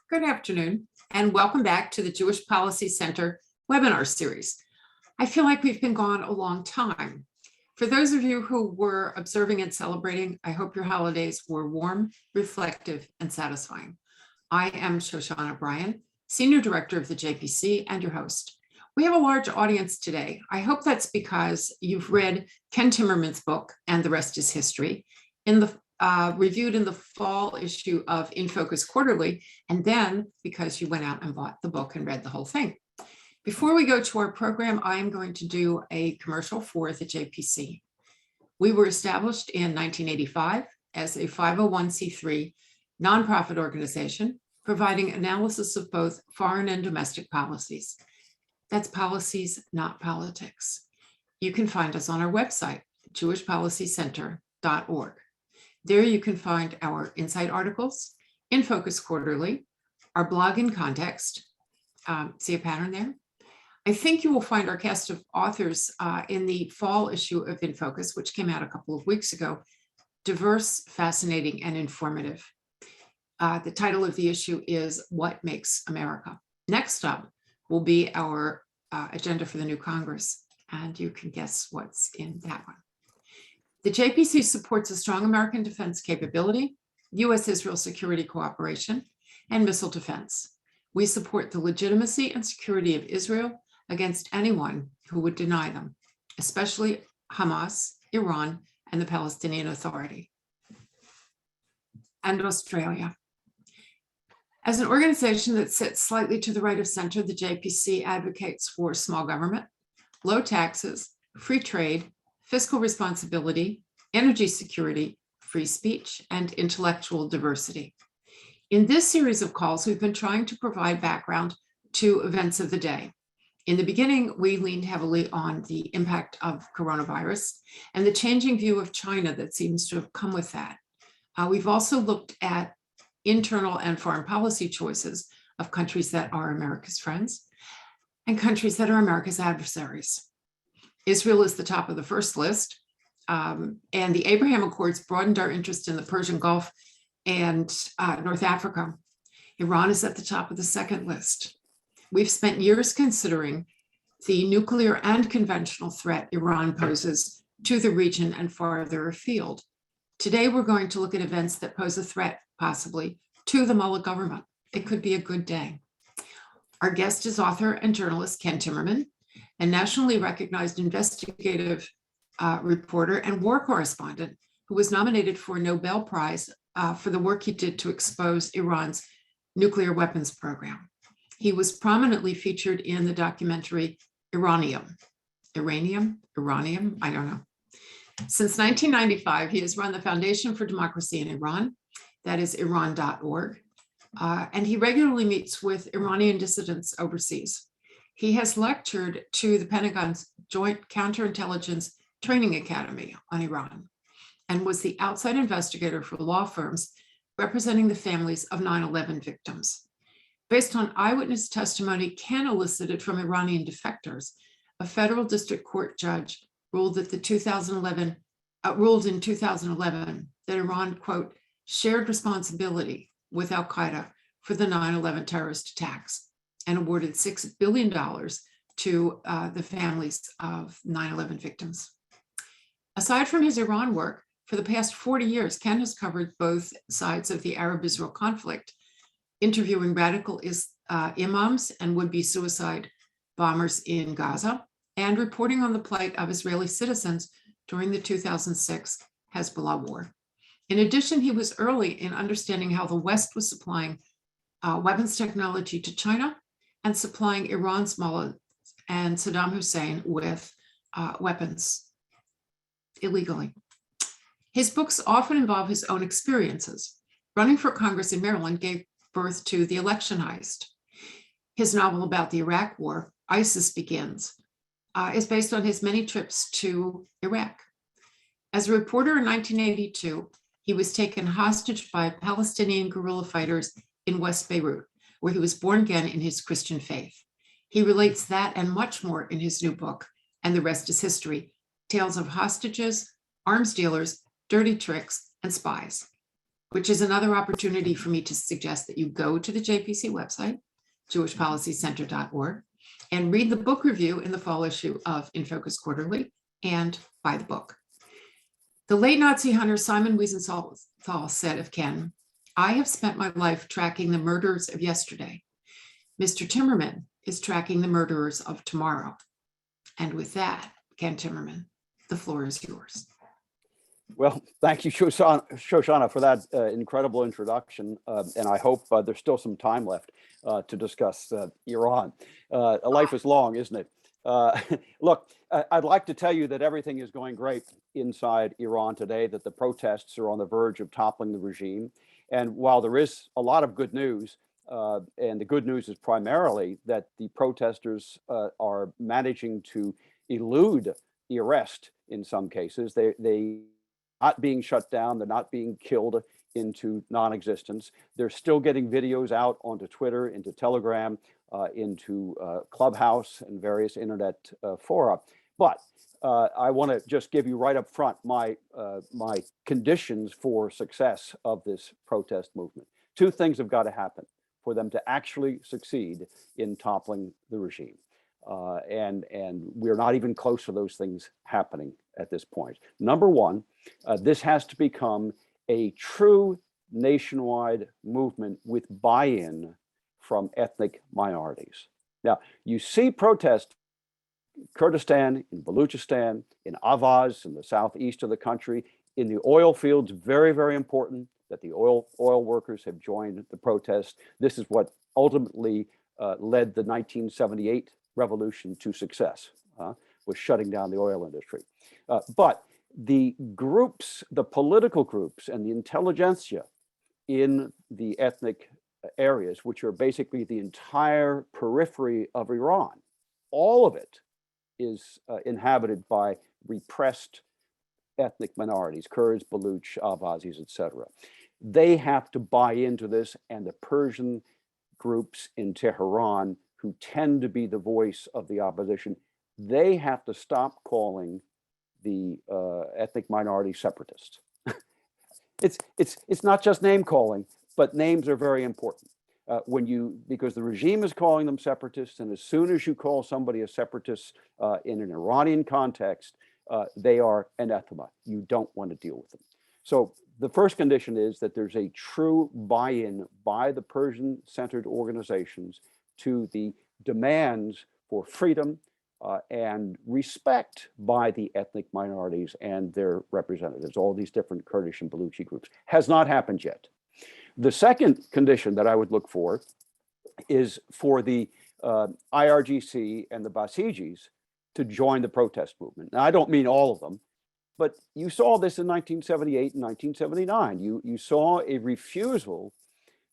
Good afternoon, and welcome back to the Jewish Policy Center webinar series. I feel like we've been gone a long time. For those of you who were observing and celebrating, I hope your holidays were warm, reflective, and satisfying. I am Shoshana Bryan, Senior Director of the JPC and your host. We have a large audience today. I hope that's because you've read Ken Timmerman's book, And the Rest is History, reviewed in the fall issue of In Focus Quarterly, and then because you went out and bought the book and read the whole thing. Before we go to our program, I am going to do a commercial for the JPC. We were established in 1985 as a 501c3 nonprofit organization, providing analysis of both foreign and domestic policies. That's policies, not politics. You can find us on our website, jewishpolicycenter.org. There you can find our Insight articles, In Focus Quarterly, our blog in context. See a pattern there? I think you will find our cast of authors in the fall issue of In Focus, which came out a couple of weeks ago, diverse, fascinating, and informative. The title of the issue is What Makes America? Next up will be our agenda for the new Congress, and you can guess what's in that one. The JPC supports a strong American defense capability, U.S.-Israel security cooperation, and missile defense. We support the legitimacy and security of Israel against anyone who would deny them, especially Hamas, Iran, and the Palestinian Authority, and Australia. As an organization that sits slightly to the right of center, the JPC advocates for small government, low taxes, free trade, fiscal responsibility, energy security, free speech, and intellectual diversity. In this series of calls, we've been trying to provide background to events of the day. In the beginning, we leaned heavily on the impact of coronavirus and the changing view of China that seems to have come with that. We've also looked at internal and foreign policy choices of countries that are America's friends and countries that are America's adversaries. Israel is the top of the first list, and the Abraham Accords broadened our interest in the Persian Gulf and North Africa. Iran is at the top of the second list. We've spent years considering the nuclear and conventional threat Iran poses to the region and farther afield. Today, we're going to look at events that pose a threat, possibly, to the Mullah government. It could be a good day. Our guest is author and journalist Ken Timmerman, a nationally recognized investigative reporter and war correspondent who was nominated for a Nobel Prize for the work he did to expose Iran's nuclear weapons program. He was prominently featured in the documentary Iranium, I don't know. Since 1995, he has run the Foundation for Democracy in Iran, that is Iran.org, and he regularly meets with Iranian dissidents overseas. He has lectured to the Pentagon's Joint Counterintelligence Training Academy on Iran and was the outside investigator for law firms representing the families of 9/11 victims. Based on eyewitness testimony Ken elicited from Iranian defectors, a federal district court judge ruled in 2011 that Iran, quote, shared responsibility with al-Qaeda for the 9/11 terrorist attacks, and awarded $6 billion to the families of 9/11 victims. Aside from his Iran work, for the past 40 years, Ken has covered both sides of the Arab-Israel conflict, interviewing radical imams and would-be suicide bombers in Gaza, and reporting on the plight of Israeli citizens during the 2006 Hezbollah war. In addition, he was early in understanding how the West was supplying weapons technology to China and supplying Iran's mullahs and Saddam Hussein with weapons illegally. His books often involve his own experiences. Running for Congress in Maryland gave birth to The Election Heist. His novel about the Iraq War, ISIS Begins, is based on his many trips to Iraq. As a reporter in 1982, he was taken hostage by Palestinian guerrilla fighters in West Beirut, where he was born again in his Christian faith. He relates that and much more in his new book, And the Rest is History, Tales of Hostages, Arms Dealers, Dirty Tricks, and Spies. which is another opportunity for me to suggest that you go to the JPC website, jewishpolicycenter.org, and read the book review in the fall issue of In Focus Quarterly and buy the book. The late Nazi hunter Simon Wiesenthal said of Ken, "I have spent my life tracking the murders of yesterday. Mr. Timmerman is tracking the murderers of tomorrow." And with that, Ken Timmerman, the floor is yours. Well, thank you, Shoshana, for that incredible introduction. And I hope there's still some time left to discuss Iran. A life is long, isn't it? Look, I'd like to tell you that everything is going great inside Iran today, that the protests are on the verge of toppling the regime. And while there is a lot of good news, and the good news is primarily that the protesters are managing to elude the arrest in some cases. They not being shut down, they're not being killed into non-existence. They're still getting videos out onto Twitter, into Telegram, into Clubhouse and various internet fora. But I want to just give you right up front my conditions for success of this protest movement. Two things have got to happen for them to actually succeed in toppling the regime. And we're not even close to those things happening at this point. Number one, this has to become a true nationwide movement with buy-in from ethnic minorities. Now, you see protests in Kurdistan, in Baluchistan, in Avaz, in the southeast of the country, in the oil fields. Very, very important that the oil workers have joined the protest. This is what ultimately led the 1978 revolution to success, was shutting down the oil industry. But the groups, the political groups and the intelligentsia in the ethnic areas, which are basically the entire periphery of Iran, all of it is inhabited by repressed ethnic minorities, Kurds, Baluch, Avazis, etc. They have to buy into this, and the Persian groups in Tehran who tend to be the voice of the opposition, they have to stop calling the ethnic minority separatists. It's not just name calling, but names are very important. Because the regime is calling them separatists, and as soon as you call somebody a separatist in an Iranian context, they are anathema. You don't want to deal with them. So the first condition is that there's a true buy-in by the Persian-centered organizations to the demands for freedom and respect by the ethnic minorities and their representatives, all these different Kurdish and Baluchi groups. Has not happened yet. The second condition that I would look for is for the IRGC and the Basijis to join the protest movement. Now, I don't mean all of them, but you saw this in 1978 and 1979. You saw a refusal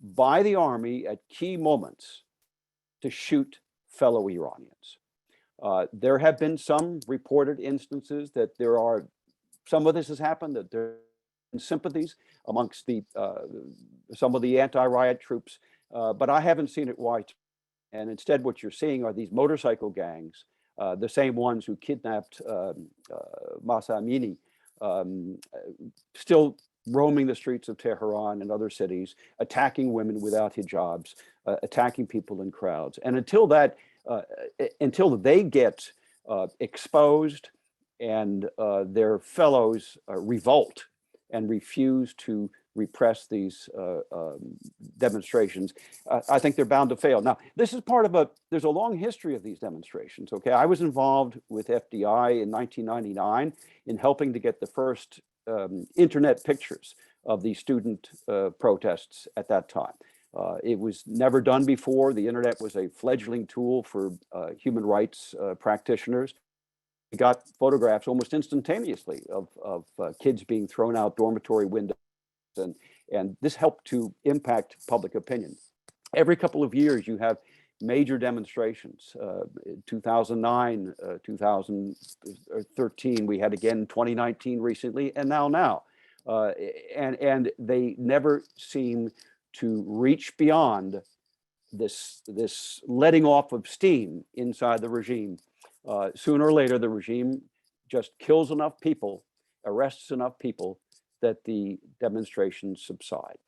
by the army at key moments to shoot fellow Iranians. There have been some reported instances that some of this has happened, that there are sympathies amongst some of the anti-riot troops, but I haven't seen it widespread. And instead, what you're seeing are these motorcycle gangs, the same ones who kidnapped Mahsa Amini, still roaming the streets of Tehran and other cities, attacking women without hijabs, attacking people in crowds. And until they get exposed and their fellows revolt and refuse to repress these demonstrations, I think they're bound to fail. Now, this is there's a long history of these demonstrations, okay? I was involved with FDI in 1999 in helping to get the first internet pictures of the student protests at that time. It was never done before. The internet was a fledgling tool for human rights practitioners. We got photographs almost instantaneously of kids being thrown out dormitory windows, and this helped to impact public opinion. Every couple of years, you have major demonstrations. 2009, 2013, we had again 2019 recently, and now. And they never seem to reach beyond this letting off of steam inside the regime. Sooner or later, the regime just kills enough people, arrests enough people that the demonstrations subside.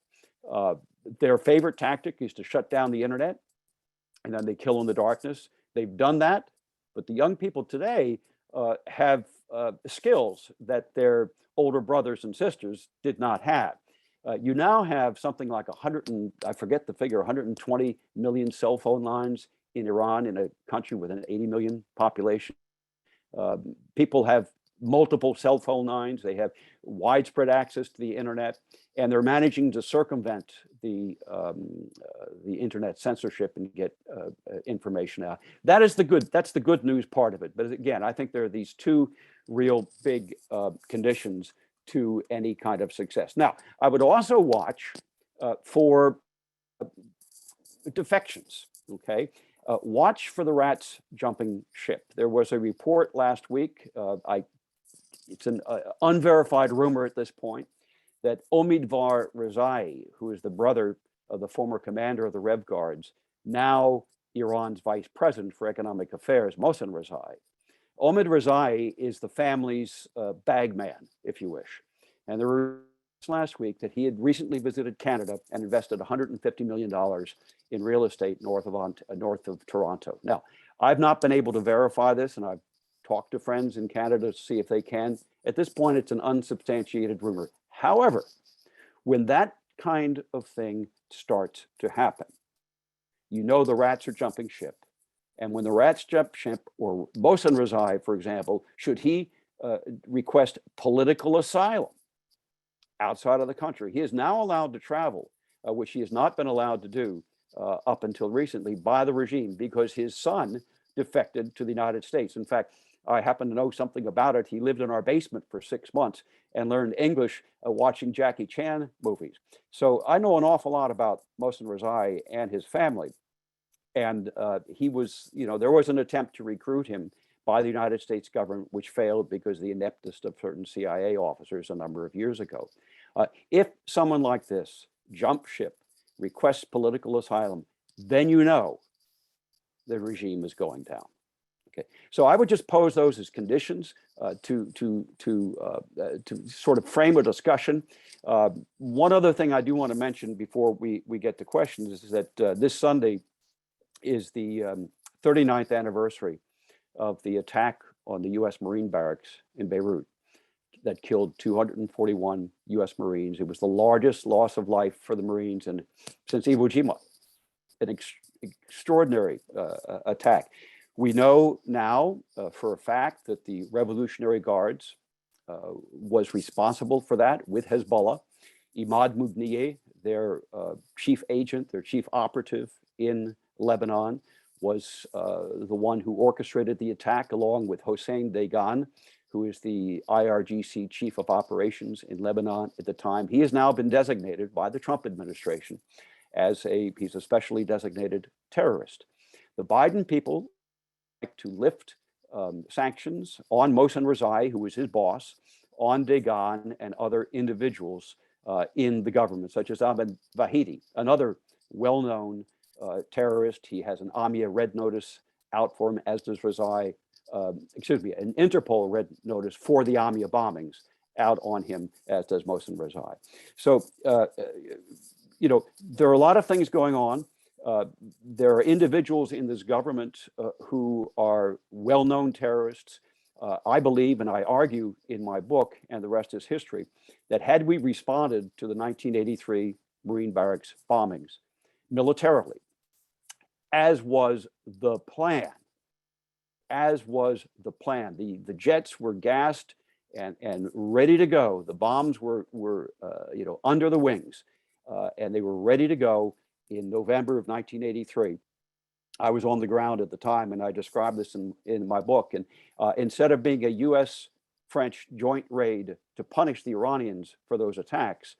Their favorite tactic is to shut down the internet, and then they kill in the darkness. They've done that, but the young people today have skills that their older brothers and sisters did not have. You now have something like 100 and I forget the figure, 120 million cell phone lines in Iran, in a country with an 80 million population. People have multiple cell phone lines. They have widespread access to the internet, and they're managing to circumvent the internet censorship and get information out. That's the good news part of it. But again, I think there are these two real big conditions to any kind of success. Now, I would also watch for defections. Okay. Watch for the rats jumping ship. There was a report last week. It's an unverified rumor at this point that Omidvar Rezai, who is the brother of the former commander of the Rev Guards, now Iran's vice president for economic affairs, Mohsen Rezai. Omid Rezai is the family's bagman, if you wish. And there were last week that he had recently visited Canada and invested $150 million in real estate north of Toronto. Now, I've not been able to verify this, and I've talked to friends in Canada to see if they can. At this point, it's an unsubstantiated rumor. However, when that kind of thing starts to happen, you know the rats are jumping ship. And when the rats jump ship, or Mohsen Rezai, for example, should he request political asylum outside of the country, he is now allowed to travel, which he has not been allowed to do up until recently by the regime, because his son defected to the United States. In fact, I happen to know something about it. He lived in our basement for 6 months and learned English watching Jackie Chan movies. So I know an awful lot about Mohsen Rezai and his family. And he was, there was an attempt to recruit him by the United States government, which failed because of the ineptness of certain CIA officers a number of years ago. If someone like this jumps ship, requests political asylum, then you know the regime is going down. Okay, so I would just pose those as conditions to sort of frame a discussion. One other thing I do want to mention before we get to questions is that this Sunday is the 39th anniversary of the attack on the U.S. Marine barracks in Beirut that killed 241 U.S. Marines. It was the largest loss of life for the Marines since Iwo Jima, an extraordinary attack. We know now for a fact that the Revolutionary Guards was responsible for that with Hezbollah. Imad Mughniyeh, their chief agent, their chief operative in Lebanon, was the one who orchestrated the attack, along with Hossein Dagan, who is the IRGC chief of operations in Lebanon at the time. He has now been designated by the Trump administration as he's a specially designated terrorist. The Biden people like to lift sanctions on Mohsen Rezai, who was his boss, on Dagan and other individuals in the government, such as Ahmed Vahidi, another well-known terrorist. He has an AMIA red notice out for him, as does Rezai, an Interpol red notice for the AMIA bombings out on him, as does Mohsen Rezai. So, there are a lot of things going on. There are individuals in this government who are well-known terrorists. I believe, and I argue in my book, and the rest is history, that had we responded to the 1983 Marine barracks bombings militarily, as was the plan, the jets were gassed and ready to go. The bombs were under the wings, and they were ready to go in November of 1983. I was on the ground at the time, and I described this in my book. And instead of being a U.S.-French joint raid to punish the Iranians for those attacks,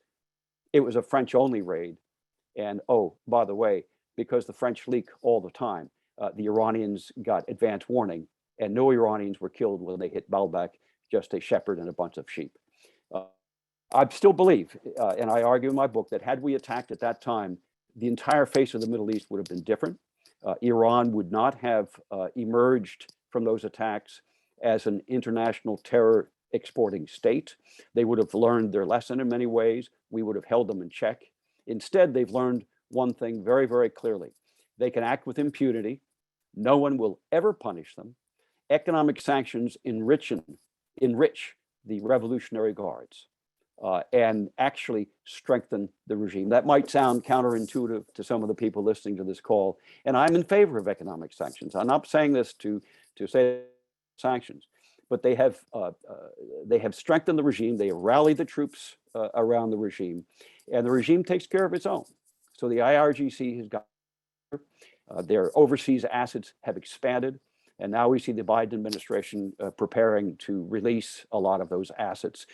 it was a French-only raid. And oh, by the way, because the French leak all the time, the Iranians got advance warning, and no Iranians were killed when they hit Baalbek, just a shepherd and a bunch of sheep. I still believe, and I argue in my book, that had we attacked at that time, the entire face of the Middle East would have been different. Iran would not have emerged from those attacks as an international terror exporting state. They would have learned their lesson in many ways. We would have held them in check. Instead, they've learned one thing very, very clearly. They can act with impunity. No one will ever punish them. Economic sanctions enrich the Revolutionary Guards and actually strengthen the regime. That might sound counterintuitive to some of the people listening to this call, and I'm in favor of economic sanctions. I'm not saying this to say sanctions, but they have strengthened the regime. They have rallied the troops around the regime, and the regime takes care of its own. So the IRGC has got their overseas assets have expanded. And now we see the Biden administration preparing to release a lot of those assets,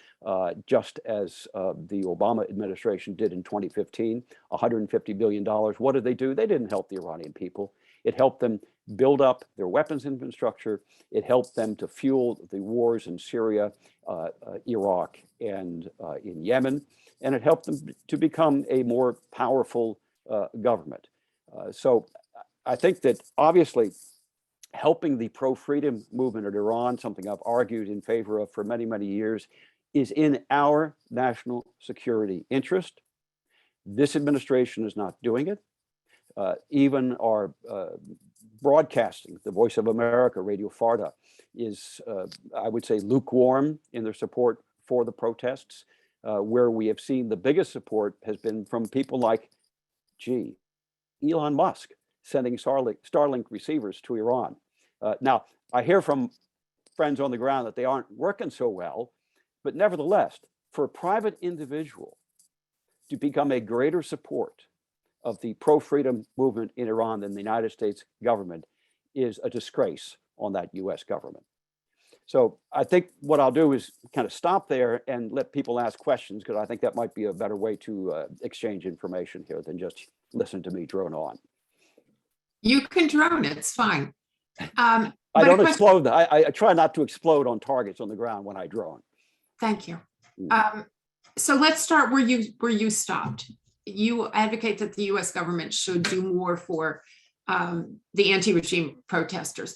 just as the Obama administration did in 2015, $150 billion. What did they do? They didn't help the Iranian people. It helped them build up their weapons infrastructure. It helped them to fuel the wars in Syria, Iraq, and in Yemen. And it helped them to become a more powerful government. So I think that obviously, helping the pro-freedom movement in Iran, something I've argued in favor of for many, many years, is in our national security interest. This administration is not doing it. Even our broadcasting, the Voice of America, Radio Farda, is, I would say, lukewarm in their support for the protests, where we have seen the biggest support has been from people like, Elon Musk, sending Starlink receivers to Iran. Now, I hear from friends on the ground that they aren't working so well, but nevertheless, for a private individual to become a greater support of the pro-freedom movement in Iran than the United States government is a disgrace on that US government. So I think what I'll do is kind of stop there and let people ask questions, because I think that might be a better way to exchange information here than just listen to me drone on. You can drone, it's fine. I don't explode. I try not to explode on targets on the ground when I drone. Thank you. So let's start where you stopped. You advocate that the US government should do more for the anti-regime protesters.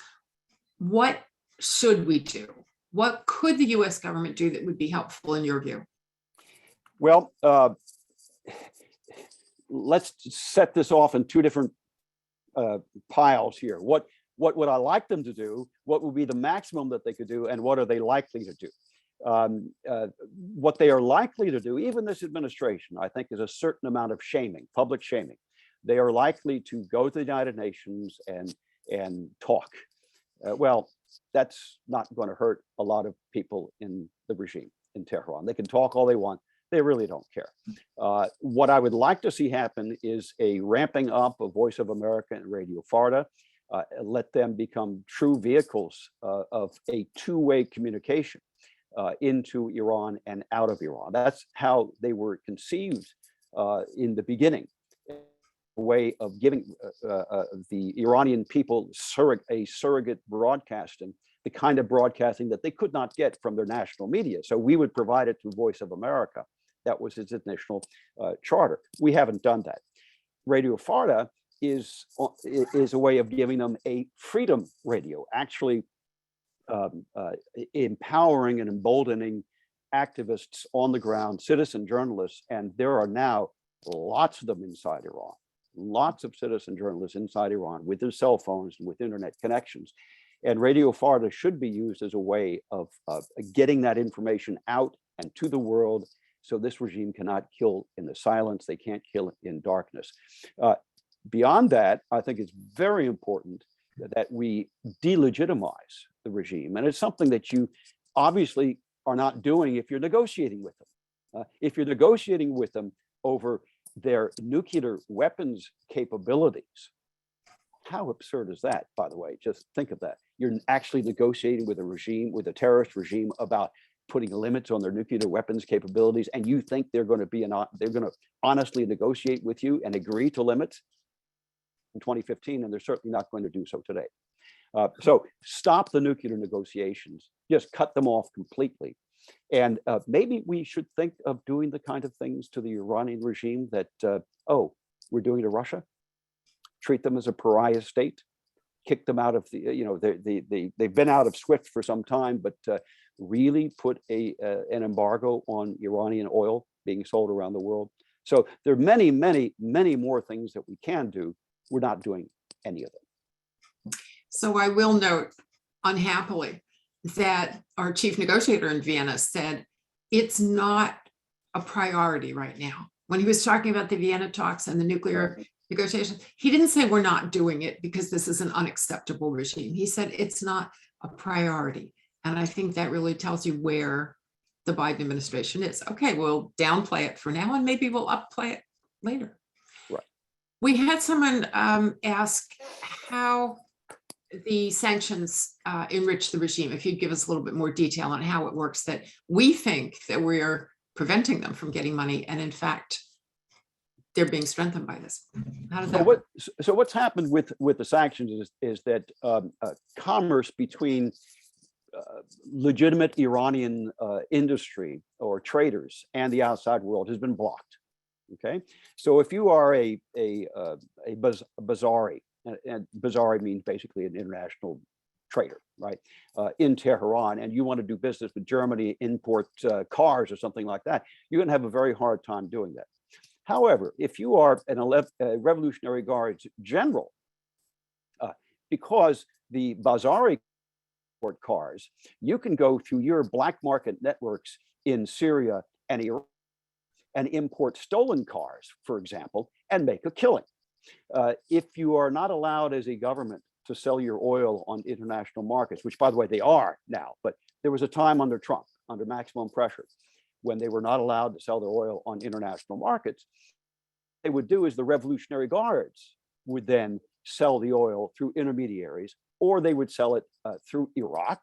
What should we do? What could the US government do that would be helpful in your view? Well, let's set this off in two different piles here. What would I like them to do? What would be the maximum that they could do? And what are they likely to do? What they are likely to do, even this administration, I think, is a certain amount of shaming, public shaming. They are likely to go to the United Nations and talk. Well, that's not going to hurt a lot of people in the regime in Tehran. They can talk all they want. They really don't care. What I would like to see happen is a ramping up of Voice of America and Radio Farda. Let them become true vehicles of a two-way communication into Iran and out of Iran. That's how they were conceived in the beginning, a way of giving the Iranian people a surrogate broadcasting, the kind of broadcasting that they could not get from their national media. So we would provide it through Voice of America. That was its initial charter. We haven't done that. Radio Farda is a way of giving them a freedom radio, actually empowering and emboldening activists on the ground, citizen journalists, and there are now lots of them inside Iran, lots of citizen journalists inside Iran with their cell phones and with internet connections. And Radio Farda should be used as a way of getting that information out and to the world, so this regime cannot kill in the silence, they can't kill in darkness. Beyond that, I think it's very important that we delegitimize the regime. And it's something that you obviously are not doing if you're negotiating with them. If you're negotiating with them over their nuclear weapons capabilities, how absurd is that, by the way? Just think of that. You're actually negotiating with a regime, with a terrorist regime, about putting limits on their nuclear weapons capabilities, and you think they're going to honestly negotiate with you and agree to limits in 2015, and they're certainly not going to do so today. So stop the nuclear negotiations, just cut them off completely. And maybe we should think of doing the kind of things to the Iranian regime that, we're doing to Russia. Treat them as a pariah state, kick them out of the, they've been out of SWIFT for some time, but really put an embargo on Iranian oil being sold around the world. So there are many, many, many more things that we can do. We're not doing any of them. So I will note, unhappily, that our chief negotiator in Vienna said it's not a priority right now. When he was talking about the Vienna talks and the nuclear negotiations, he didn't say we're not doing it because this is an unacceptable regime. He said it's not a priority. And I think that really tells you where the Biden administration is. Okay, we'll downplay it for now and maybe we'll upplay it later. Right. We had someone ask how the sanctions enrich the regime. If you'd give us a little bit more detail on how it works, that we think that we are preventing them from getting money, and in fact, they're being strengthened by this. How does that work? So what's happened with the sanctions is that commerce between legitimate Iranian industry or traders and the outside world has been blocked. Okay, so if you are a Bazari, and Bazari means basically an international trader, right, in Tehran, and you want to do business with Germany, import cars or something like that, you're going to have a very hard time doing that. However, if you are a Revolutionary Guards general, because the Bazari import cars, you can go through your black market networks in Syria and Iraq and import stolen cars, for example, and make a killing. If you are not allowed as a government to sell your oil on international markets, which by the way, they are now, but there was a time under Trump, under maximum pressure, when they were not allowed to sell their oil on international markets, what they would do is the Revolutionary Guards would then sell the oil through intermediaries, or they would sell it through Iraq.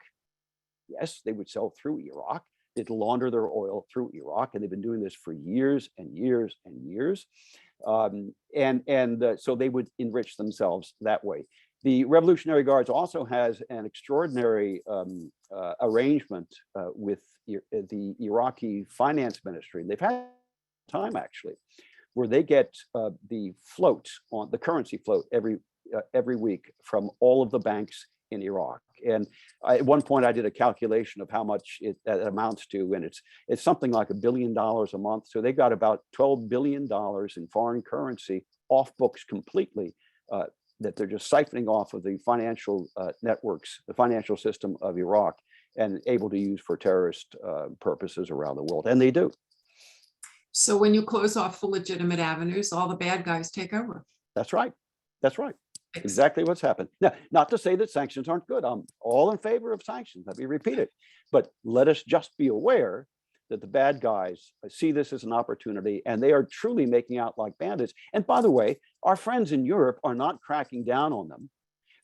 Yes, they would sell through Iraq. They'd launder their oil through Iraq, and they've been doing this for years and years and years. So they would enrich themselves that way. The Revolutionary Guards also has an extraordinary arrangement with the Iraqi finance ministry. They've had time actually, where they get the float on the currency float every week from all of the banks in Iraq. And at one point I did a calculation of how much that amounts to, and it's something like $1 billion a month. So they got about $12 billion in foreign currency off books completely, that they're just siphoning off of the financial networks, the financial system of Iraq, and able to use for terrorist purposes around the world. And they do. So when you close off the legitimate avenues, all the bad guys take over. That's right. That's right. Exactly what's happened. Now, not to say that sanctions aren't good. I'm all in favor of sanctions. Let me repeat it. But let us just be aware that the bad guys see this as an opportunity, and they are truly making out like bandits. And by the way, our friends in Europe are not cracking down on them.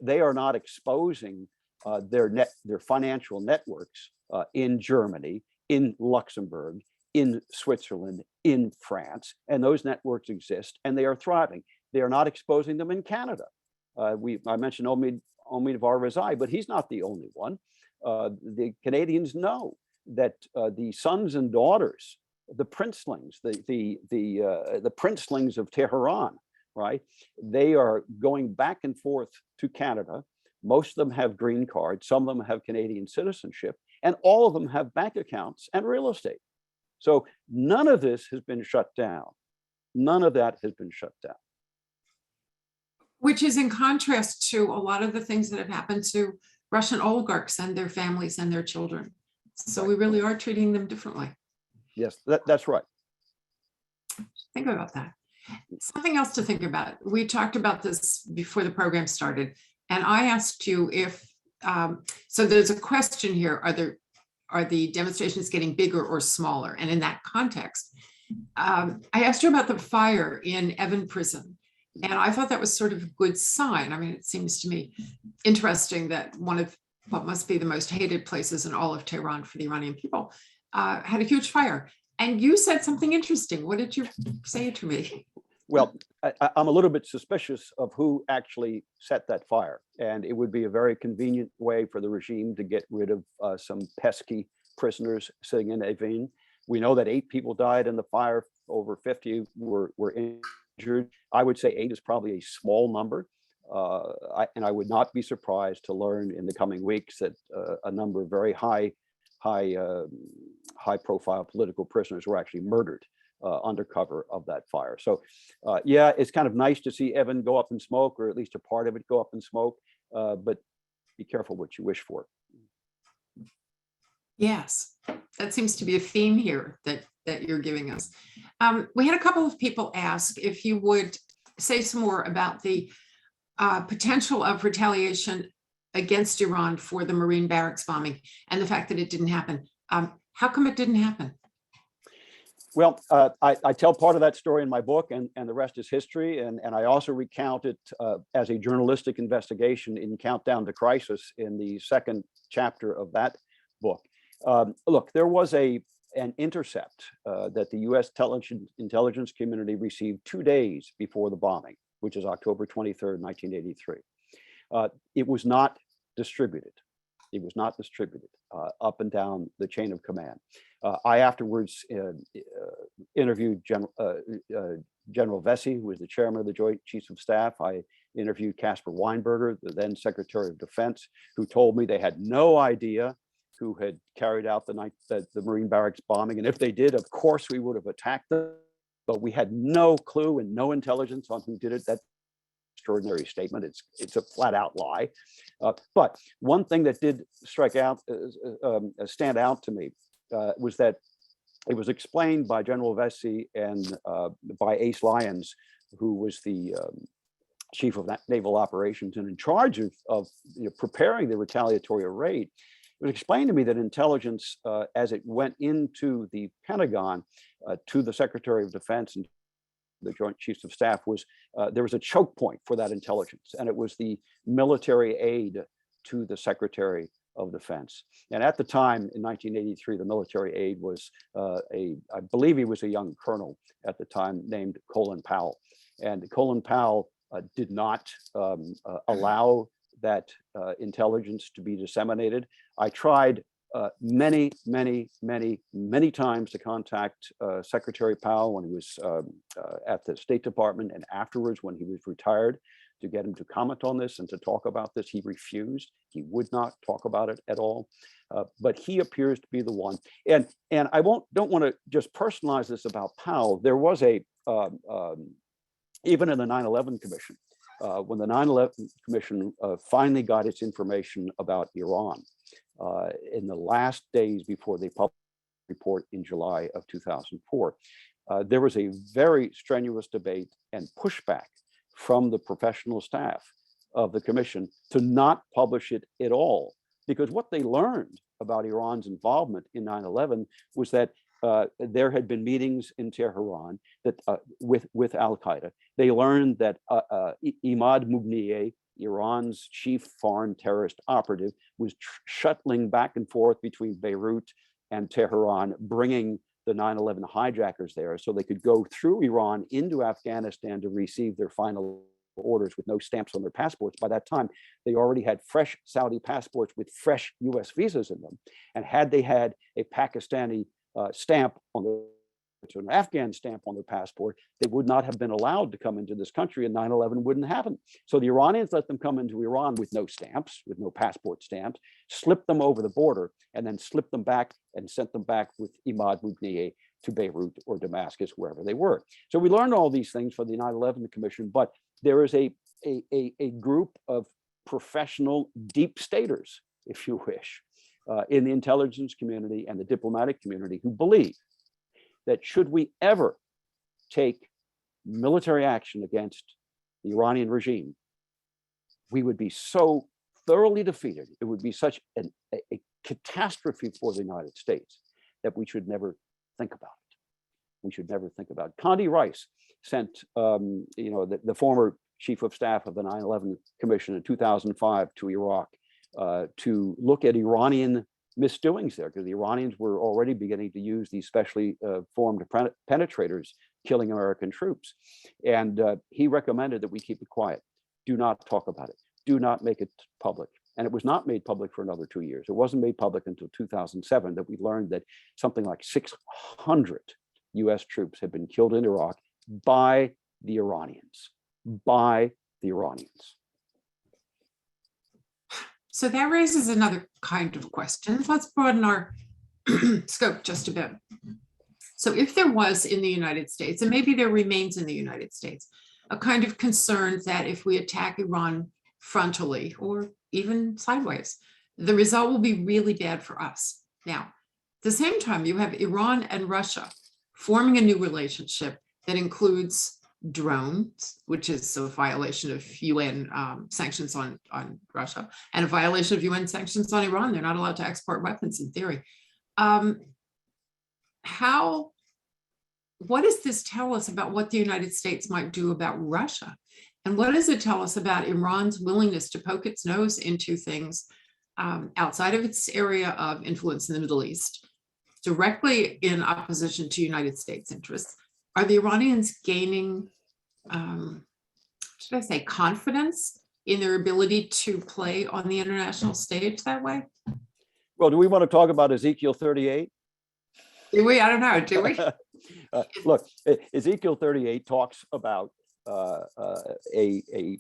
They are not exposing their financial networks in Germany, in Luxembourg, in Switzerland, in France, and those networks exist and they are thriving. They are not exposing them in Canada. I mentioned Omid Varzai, but he's not the only one. The Canadians know that the sons and daughters, the princelings, the princelings of Tehran, right? They are going back and forth to Canada. Most of them have green cards. Some of them have Canadian citizenship, and all of them have bank accounts and real estate. So none of this has been shut down. None of that has been shut down. Which is in contrast to a lot of the things that have happened to Russian oligarchs and their families and their children. So we really are treating them differently. Yes, that's right. Think about that. Something else to think about. We talked about this before the program started, and I asked you if, so there's a question here, are the demonstrations getting bigger or smaller? And in that context, I asked you about the fire in Evin prison. And I thought that was sort of a good sign. I mean, it seems to me interesting that one of what must be the most hated places in all of Tehran for the Iranian people had a huge fire. And you said something interesting. What did you say to me? Well, I'm a little bit suspicious of who actually set that fire. And it would be a very convenient way for the regime to get rid of some pesky prisoners sitting in Evin. We know that 8 people died in the fire, over 50 were injured. I would say 8 is probably a small number. And I would not be surprised to learn in the coming weeks that a number of very high high-profile political prisoners were actually murdered under cover of that fire. So, yeah, it's kind of nice to see Evan go up in smoke, or at least a part of it go up in smoke. But be careful what you wish for. Yes, that seems to be a theme here that you're giving us. We had a couple of people ask if you would say some more about the potential of retaliation against Iran for the Marine barracks bombing and the fact that it didn't happen. How come it didn't happen? Well, I tell part of that story in my book, and the rest is history. And I also recount it as a journalistic investigation in Countdown to Crisis in the second chapter of that book. Look, there was an intercept that the U.S. intelligence community received 2 days before the bombing, which is October 23rd, 1983. It was not distributed. It was not distributed up and down the chain of command. I afterwards interviewed General Vesey, who was the chairman of the Joint Chiefs of Staff. I interviewed Caspar Weinberger, the then Secretary of Defense, who told me they had no idea who had carried out the Marine barracks bombing. And if they did, of course, we would have attacked them. But we had no clue and no intelligence on who did it. That extraordinary statement. It's a flat out lie. But one thing that did stand out to me was that it was explained by General Vesey and by Ace Lyons, who was the chief of naval operations and in charge of preparing the retaliatory raid. It was explained to me that intelligence, as it went into the Pentagon to the Secretary of Defense and the Joint Chiefs of Staff, was there was a choke point for that intelligence, and it was the military aid to the Secretary of Defense. And at the time, in 1983, the military aid was I believe he was a young colonel at the time named Colin Powell. And Colin Powell did not allow that intelligence to be disseminated. I tried many times to contact Secretary Powell when he was at the State Department, and afterwards when he was retired, to get him to comment on this and to talk about this. He refused. He would not talk about it at all. But he appears to be the one. And I don't want to just personalize this about Powell. There was a even in the 9/11 Commission, when the 9/11 Commission finally got its information about Iran in the last days before they published the report in July of 2004, there was a very strenuous debate and pushback from the professional staff of the commission to not publish it at all, because what they learned about Iran's involvement in 9/11 was that there had been meetings in Tehran that with Al-Qaeda. They learned that Imad Mughniyeh, Iran's chief foreign terrorist operative, was shuttling back and forth between Beirut and Tehran, bringing the 9/11 hijackers there so they could go through Iran into Afghanistan to receive their final orders with no stamps on their passports. By that time, they already had fresh Saudi passports with fresh US visas in them. And had they had a Pakistani stamp on an Afghan stamp on their passport, they would not have been allowed to come into this country, and 9/11 wouldn't happen. So the Iranians let them come into Iran with no stamps, with no passport stamps, slipped them over the border, and then slipped them back and sent them back with Imad Mughniyeh to Beirut or Damascus, wherever they were. So we learned all these things from the 9/11 Commission, but there is a group of professional deep staters, if you wish, in the intelligence community and the diplomatic community who believe that should we ever take military action against the Iranian regime, we would be so thoroughly defeated, it would be such a catastrophe for the United States, that we should never think about it. We should never think about it. Condi Rice sent the former chief of staff of the 9/11 Commission in 2005 to Iraq to look at Iranian misdoings there, because the Iranians were already beginning to use these specially formed penetrators, killing American troops. And he recommended that we keep it quiet. Do not talk about it. Do not make it public. And it was not made public for another 2 years. It wasn't made public until 2007 that we learned that something like 600 US troops had been killed in Iraq by the Iranians. By the Iranians. So that raises another kind of question. Let's broaden our scope just a bit. So if there was in the United States, and maybe there remains in the United States, a kind of concern that if we attack Iran frontally or even sideways, the result will be really bad for us. Now, at the same time, you have Iran and Russia forming a new relationship that includes drones, which is a violation of UN sanctions on Russia, and a violation of UN sanctions on Iran. They're not allowed to export weapons in theory. What does this tell us about what the United States might do about Russia? And what does it tell us about Iran's willingness to poke its nose into things outside of its area of influence in the Middle East, directly in opposition to United States interests? Are the Iranians gaining, should I say, confidence in their ability to play on the international stage that way? Well, do we want to talk about Ezekiel 38? Do we? I don't know. Do we? Look, Ezekiel 38 talks about a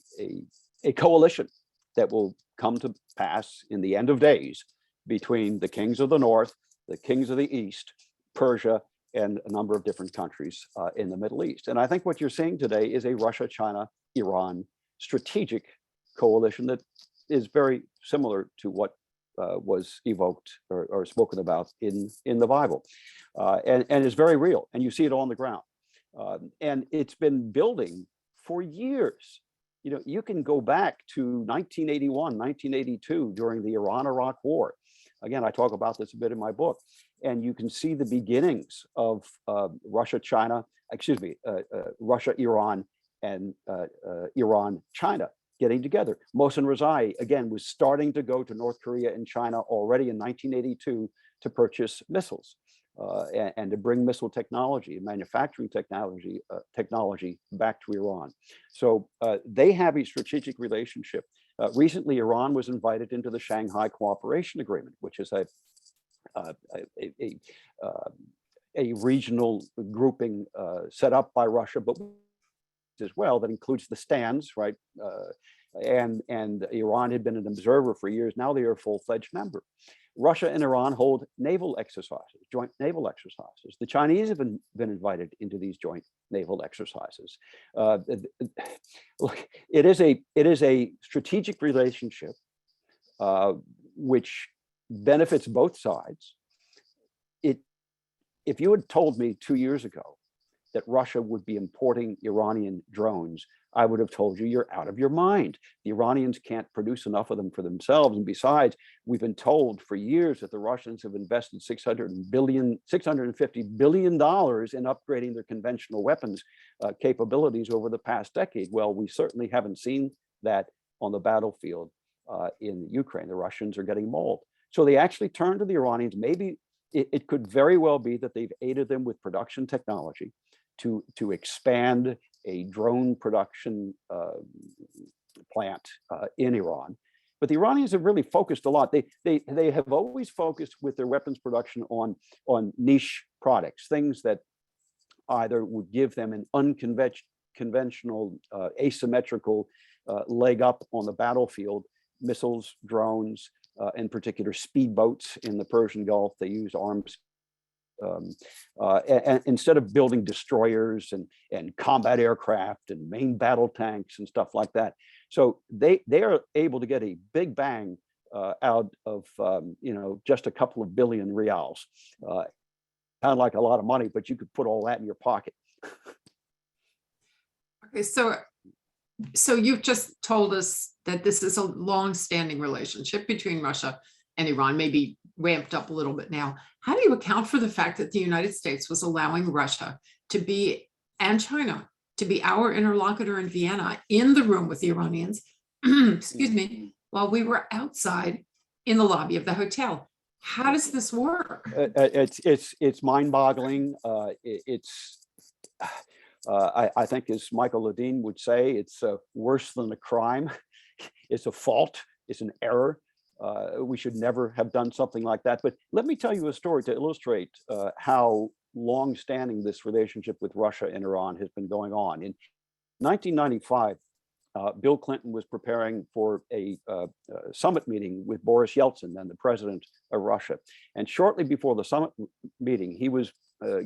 coalition that will come to pass in the end of days between the kings of the north, the kings of the east, Persia, and a number of different countries in the Middle East. And I think what you're seeing today is a Russia, China, Iran strategic coalition that is very similar to what was evoked or spoken about in the Bible, and is very real, and you see it on the ground. And it's been building for years. You know, you can go back to 1981, 1982 during the Iran-Iraq War. Again, I talk about this a bit in my book, and you can see the beginnings of Russia, Iran, and Iran, China getting together. Mohsen Rezai, again, was starting to go to North Korea and China already in 1982 to purchase missiles and to bring missile technology, manufacturing technology back to Iran. So they have a strategic relationship. Recently, Iran was invited into the Shanghai Cooperation Agreement, which is a regional grouping set up by Russia, but as well, that includes the stands, right? And Iran had been an observer for years. Now they are a full-fledged member. Russia and Iran hold naval exercises, joint naval exercises. The Chinese have been invited into these joint naval exercises. Look, it is a strategic relationship which benefits both sides. If you had told me 2 years ago that Russia would be importing Iranian drones, I would have told you you're out of your mind. The Iranians can't produce enough of them for themselves. And besides, we've been told for years that the Russians have invested $650 billion in upgrading their conventional weapons capabilities over the past decade. Well, we certainly haven't seen that on the battlefield in Ukraine. The Russians are getting mauled. So they actually turned to the Iranians. Maybe it could very well be that they've aided them with production technology to expand a drone production plant in Iran. But the Iranians have really focused a lot. They have always focused with their weapons production on niche products, things that either would give them an unconventional, asymmetrical leg up on the battlefield, missiles, drones, in particular speedboats in the Persian Gulf. They use arms. And instead of building destroyers and combat aircraft and main battle tanks and stuff like that. So they are able to get a big bang out of just a couple of billion rials. Sound like a lot of money, but you could put all that in your pocket. Okay, so you've just told us that this is a long-standing relationship between Russia and Iran, maybe ramped up a little bit now. How do you account for the fact that the United States was allowing Russia and China to be our interlocutor in Vienna in the room with the Iranians, excuse me, while we were outside in the lobby of the hotel? How does this work? It's mind-boggling. I think, as Michael Ledeen would say, it's worse than a crime. It's a fault. It's an error. We should never have done something like that. But let me tell you a story to illustrate how long-standing this relationship with Russia and Iran has been going on. In 1995, Bill Clinton was preparing for a summit meeting with Boris Yeltsin, then the president of Russia. And shortly before the summit meeting, he was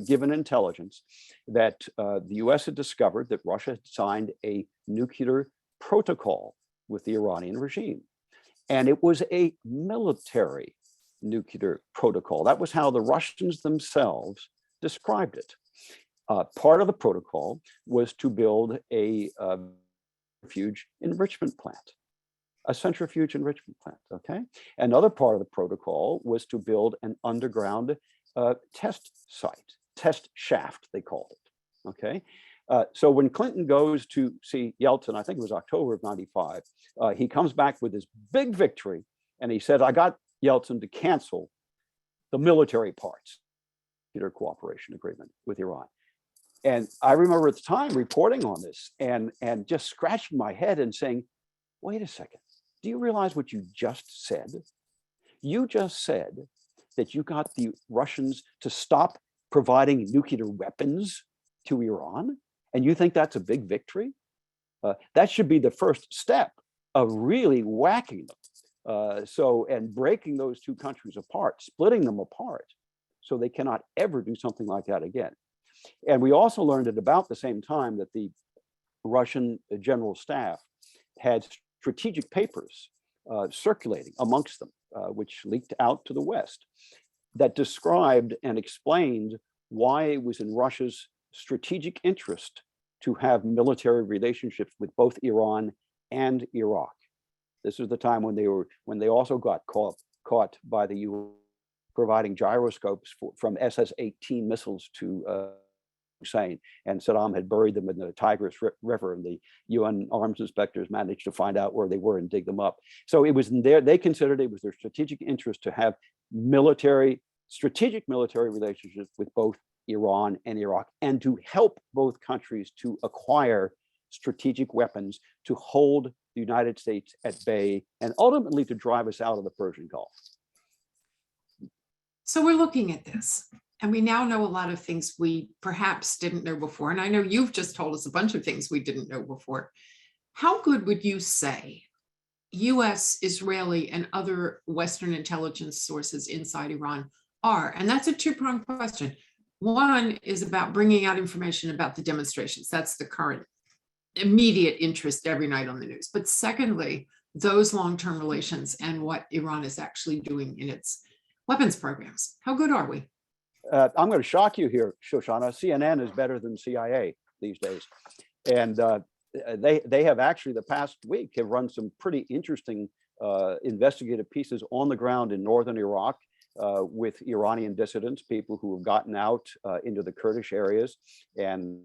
given intelligence that the US had discovered that Russia had signed a nuclear protocol with the Iranian regime. And it was a military nuclear protocol. That was how the Russians themselves described it. Part of the protocol was to build a centrifuge enrichment plant, okay? Another part of the protocol was to build an underground test site, test shaft, they called it, okay? So when Clinton goes to see Yeltsin, I think it was October of '95, he comes back with this big victory, and he said, I got Yeltsin to cancel the military parts, nuclear cooperation agreement with Iran. And I remember at the time reporting on this and just scratching my head and saying, wait a second, do you realize what you just said? You just said that you got the Russians to stop providing nuclear weapons to Iran, and you think that's a big victory? That should be the first step of really whacking them. And breaking those two countries apart, splitting them apart, so they cannot ever do something like that again. And we also learned at about the same time that the Russian general staff had strategic papers circulating amongst them, which leaked out to the West, that described and explained why it was in Russia's strategic interest to have military relationships with both Iran and Iraq. This is the time when they also got caught by the U.S. providing gyroscopes from SS-18 missiles to Hussein, and Saddam had buried them in the Tigris River, and the UN arms inspectors managed to find out where they were and dig them up. So it was there. They considered it was their strategic interest to have strategic military relationships with both Iran and Iraq, and to help both countries to acquire strategic weapons to hold the United States at bay and ultimately to drive us out of the Persian Gulf. So we're looking at this, and we now know a lot of things we perhaps didn't know before. And I know you've just told us a bunch of things we didn't know before. How good would you say US, Israeli, and other Western intelligence sources inside Iran are? And that's a two-pronged question. One is about bringing out information about the demonstrations. That's the current immediate interest every night on the news. But secondly, those long-term relations and what Iran is actually doing in its weapons programs. How good are we? I'm going to shock you here, Shoshana. CNN is better than CIA these days. And they have actually, the past week, have run some pretty interesting investigative pieces on the ground in northern Iraq with Iranian dissidents, people who have gotten out into the Kurdish areas, and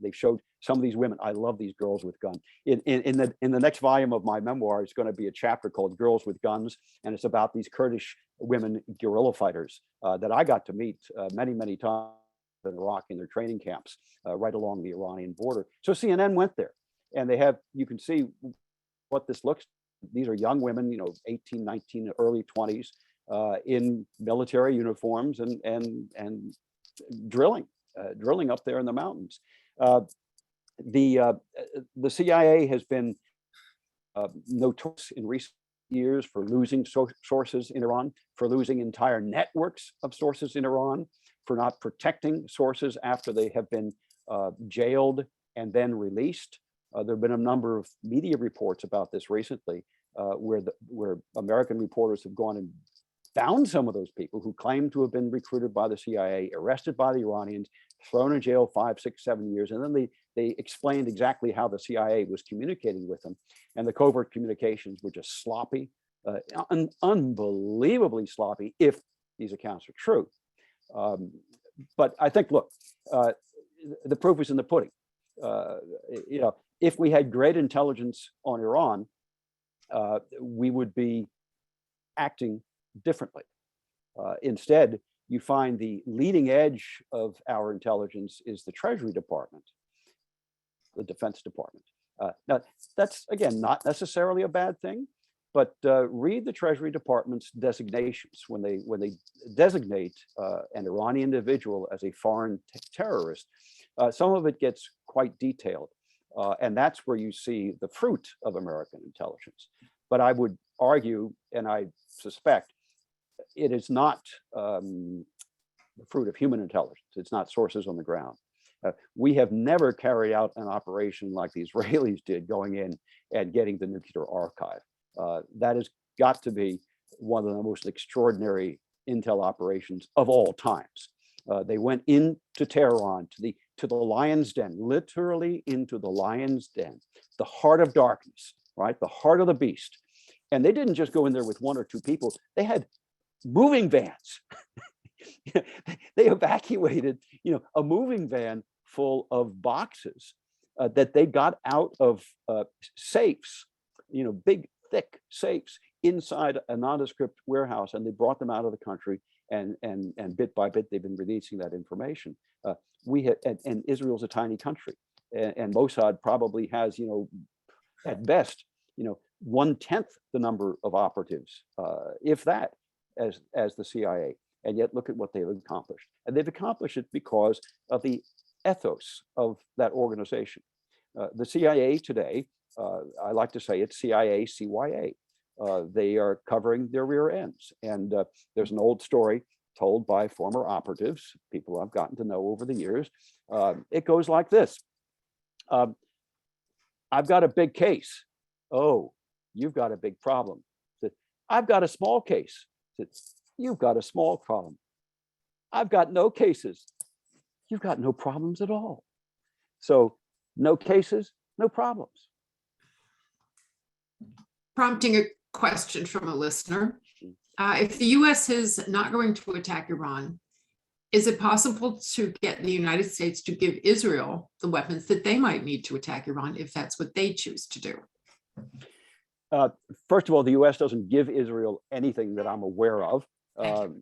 they've showed some of these women. I love these girls with guns. In the next volume of my memoir, it's going to be a chapter called Girls with Guns, and it's about these Kurdish women guerrilla fighters that I got to meet many times in Iraq in their training camps right along the Iranian border. So CNN went there, and they have, you can see what this looks. These are young women, 18, 19, early 20s, in military uniforms and drilling up there in the mountains. The CIA has been notorious in recent years for losing sources in Iran, for losing entire networks of sources in Iran, for not protecting sources after they have been jailed and then released. There have been a number of media reports about this recently, where American reporters have gone and found some of those people who claim to have been recruited by the CIA, arrested by the Iranians, thrown in jail 5, 6, 7 years, and then they explained exactly how the CIA was communicating with them, and the covert communications were just sloppy, unbelievably sloppy, if these accounts are true. But I think, look, the proof is in the pudding. If we had great intelligence on Iran, we would be acting differently. Instead, you find the leading edge of our intelligence is the Treasury Department, the Defense Department. Now, that's, again, not necessarily a bad thing, but read the Treasury Department's designations when they designate an Iranian individual as a foreign terrorist. Some of it gets quite detailed. And that's where you see the fruit of American intelligence. But I would argue, and I suspect, it is not the fruit of human intelligence. It's not sources on the ground. We have never carried out an operation like the Israelis did, going in and getting the nuclear archive. That has got to be one of the most extraordinary intel operations of all times. They went into Tehran, to the lion's den, literally into the lion's den, the heart of darkness, right? The heart of the beast. And they didn't just go in there with one or two people. They had moving vans. They evacuated, a moving van full of boxes that they got out of safes, big, thick safes inside a nondescript warehouse, and they brought them out of the country. And bit by bit, they've been releasing that information. And Israel's a tiny country, and Mossad probably has, at best, 1/10 the number of operatives, if that, as the CIA. And yet, look at what they've accomplished. And they've accomplished it because of the ethos of that organization. The CIA today, I like to say it's CIA CYA. They are covering their rear ends. And there's an old story told by former operatives, people I've gotten to know over the years. It goes like this. I've got a big case. Oh, you've got a big problem. I've got a small case. You've got a small problem. I've got no cases. You've got no problems at all. So no cases, no problems. Prompting a question from a listener. If the US is not going to attack Iran, is it possible to get the United States to give Israel the weapons that they might need to attack Iran if that's what they choose to do? First of all, the US doesn't give Israel anything that I'm aware of.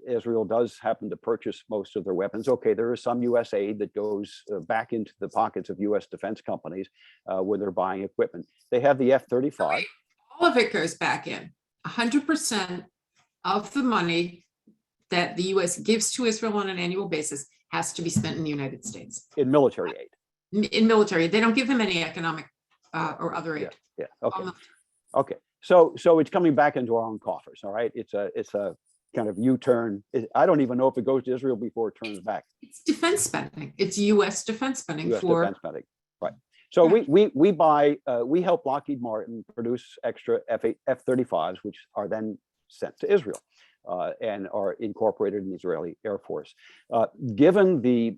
Israel does happen to purchase most of their weapons. Okay, there is some US aid that goes back into the pockets of US defense companies when they're buying equipment. They have the F-35. All of it goes back in. 100% of the money that the US gives to Israel on an annual basis has to be spent in the United States. In military aid. In military, they don't give them any economic or other aid. Yeah. Okay. Okay. So it's coming back into our own coffers. All right. It's a kind of U-turn. I don't even know if it goes to Israel before it turns back. It's defense spending. It's U.S. defense spending for defense spending. Right. So we buy. We help Lockheed Martin produce extra F-35s, which are then sent to Israel and are incorporated in the Israeli Air Force. Given the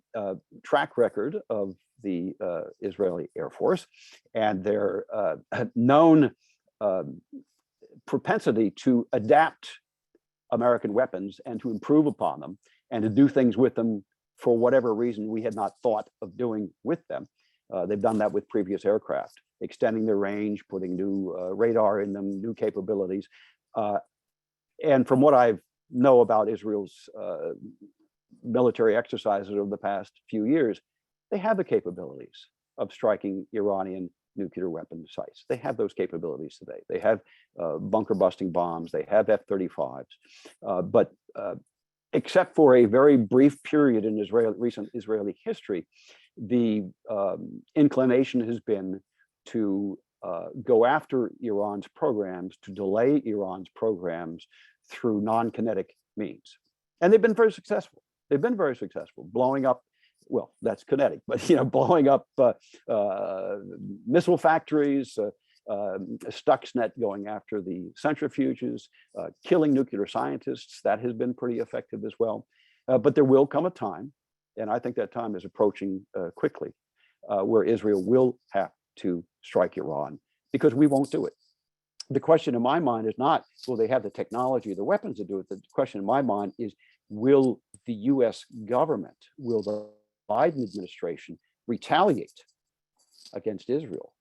track record of the Israeli Air Force and their known propensity to adapt American weapons and to improve upon them and to do things with them for whatever reason we had not thought of doing with them. They've done that with previous aircraft, extending their range, putting new radar in them, new capabilities. And from what I know about Israel's military exercises over the past few years, they have the capabilities of striking Iranian nuclear weapon sites. They have those capabilities today. They have bunker busting bombs. They have F-35s. But except for a very brief period in recent Israeli history, the inclination has been to go after Iran's programs, to delay Iran's programs through non-kinetic means. And they've been very successful. They've been very successful, blowing up, well, that's kinetic, but blowing up missile factories, Stuxnet going after the centrifuges, killing nuclear scientists. That has been pretty effective as well. But there will come a time, and I think that time is approaching quickly, where Israel will have to strike Iran because we won't do it. The question in my mind is not, will they have the technology or the weapons to do it? The question in my mind is, will the US government, will the Biden administration retaliate against Israel,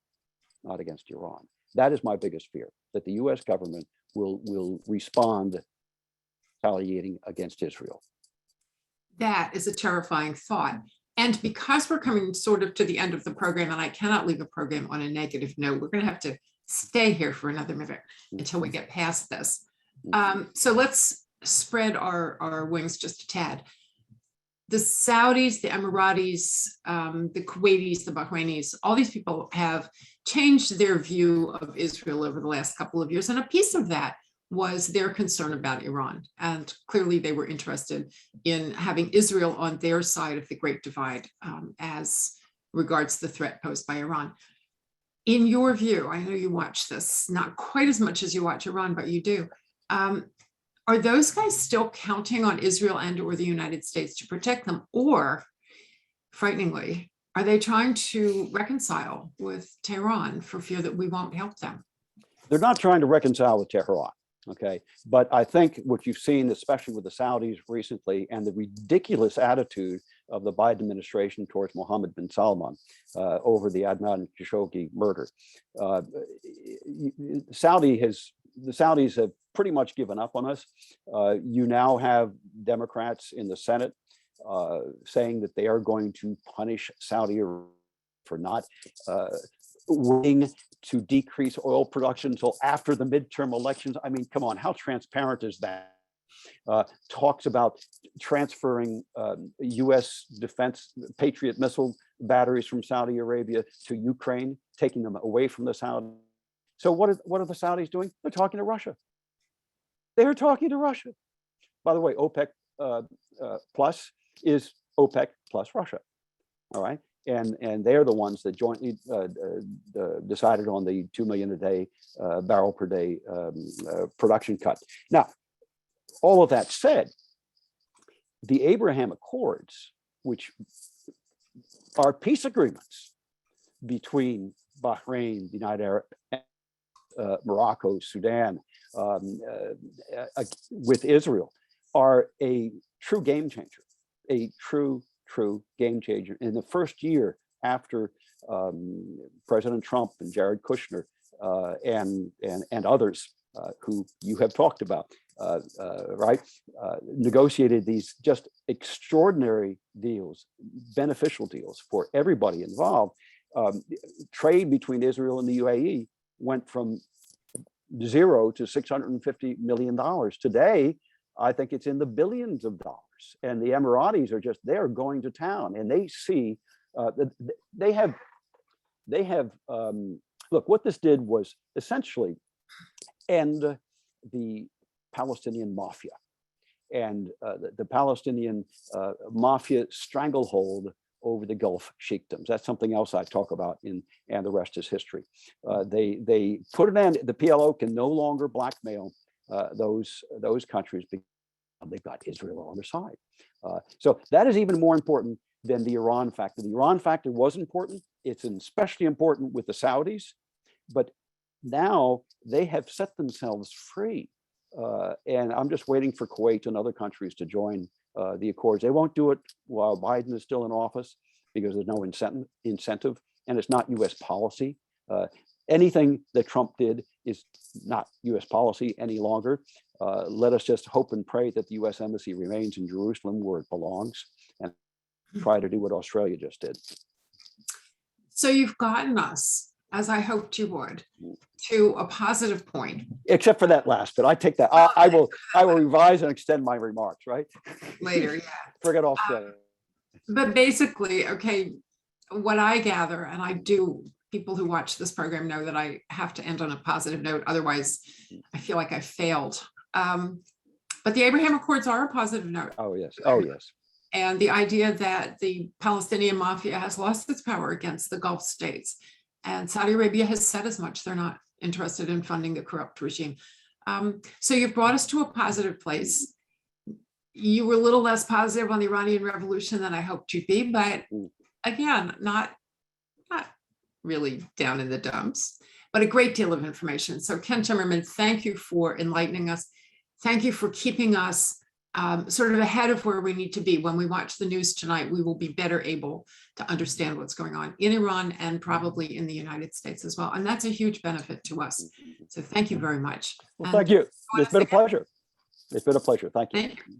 not against Iran? That is my biggest fear, that the US government will respond retaliating against Israel. That is a terrifying thought. And because we're coming sort of to the end of the program, and I cannot leave a program on a negative note, we're going to have to stay here for another minute until we get past this. So let's spread our wings just a tad. the Saudis, the Emiratis, the Kuwaitis, the Bahrainis, all these people have changed their view of Israel over the last couple of years. And a piece of that was their concern about Iran. And clearly they were interested in having Israel on their side of the Great Divide as regards the threat posed by Iran. In your view, I know you watch this, not quite as much as you watch Iran, but you do. Are those guys still counting on Israel and or the United States to protect them? Or, frighteningly, are they trying to reconcile with Tehran for fear that we won't help them? They're not trying to reconcile with Tehran, okay? But I think what you've seen, especially with the Saudis recently, and the ridiculous attitude of the Biden administration towards Mohammed bin Salman over the Adnan Khashoggi murder. The Saudis have pretty much given up on us. You now have Democrats in the Senate saying that they are going to punish Saudi Arabia for not waiting to decrease oil production until after the midterm elections. I mean, come on, how transparent is that? Talks about transferring U.S. defense Patriot missile batteries from Saudi Arabia to Ukraine, taking them away from the Saudis. So what are the Saudis doing? They're talking to Russia. They're talking to Russia. By the way, OPEC plus is OPEC plus Russia. All right. And they're the ones that jointly decided on the 2 million a day barrel per day production cut. Now, all of that said, the Abraham Accords, which are peace agreements between Bahrain, the United Arab, Morocco, Sudan, with Israel, are a true game changer, a true game changer. In the first year after President Trump and Jared Kushner and others who you have talked about, negotiated these just extraordinary deals, beneficial deals for everybody involved. Trade between Israel and the UAE went from $0 to $650 million. Today, I think it's in the billions of dollars. And the Emiratis are they're going to town, and they see, they have, look, what this did was essentially end the Palestinian mafia and the Palestinian mafia stranglehold over the Gulf sheikdoms. That's something else I talk about and the rest is history. They put an end, the PLO can no longer blackmail those countries because they've got Israel on their side. So that is even more important than the Iran factor. The Iran factor was important. It's especially important with the Saudis, but now they have set themselves free. And I'm just waiting for Kuwait and other countries to join the Accords. They won't do it while Biden is still in office because there's no incentive, and it's not US policy. Anything that Trump did is not US policy any longer. Let us just hope and pray that the US embassy remains in Jerusalem where it belongs and try to do what Australia just did. So you've gotten us, as I hoped you would, to a positive point. Except for that last bit. I take that. I will revise and extend my remarks, right? Later, yeah. Forget Australia. But basically, okay, what I gather, and I do, people who watch this program know that I have to end on a positive note. Otherwise, I feel like I failed. But the Abraham Accords are a positive note. Oh, yes. Oh, yes. And the idea that the Palestinian mafia has lost its power against the Gulf states. And Saudi Arabia has said as much. They're not interested in funding the corrupt regime. So you've brought us to a positive place. You were a little less positive on the Iranian Revolution than I hoped you'd be, but again, not really down in the dumps, but a great deal of information. So Ken Timmerman, thank you for enlightening us. Thank you for keeping us sort of ahead of where we need to be. When we watch the news tonight, we will be better able to understand what's going on in Iran and probably in the United States as well. And that's a huge benefit to us. So thank you very much. Well, thank you. It's been a pleasure. It's been a pleasure. Thank you. Thank you.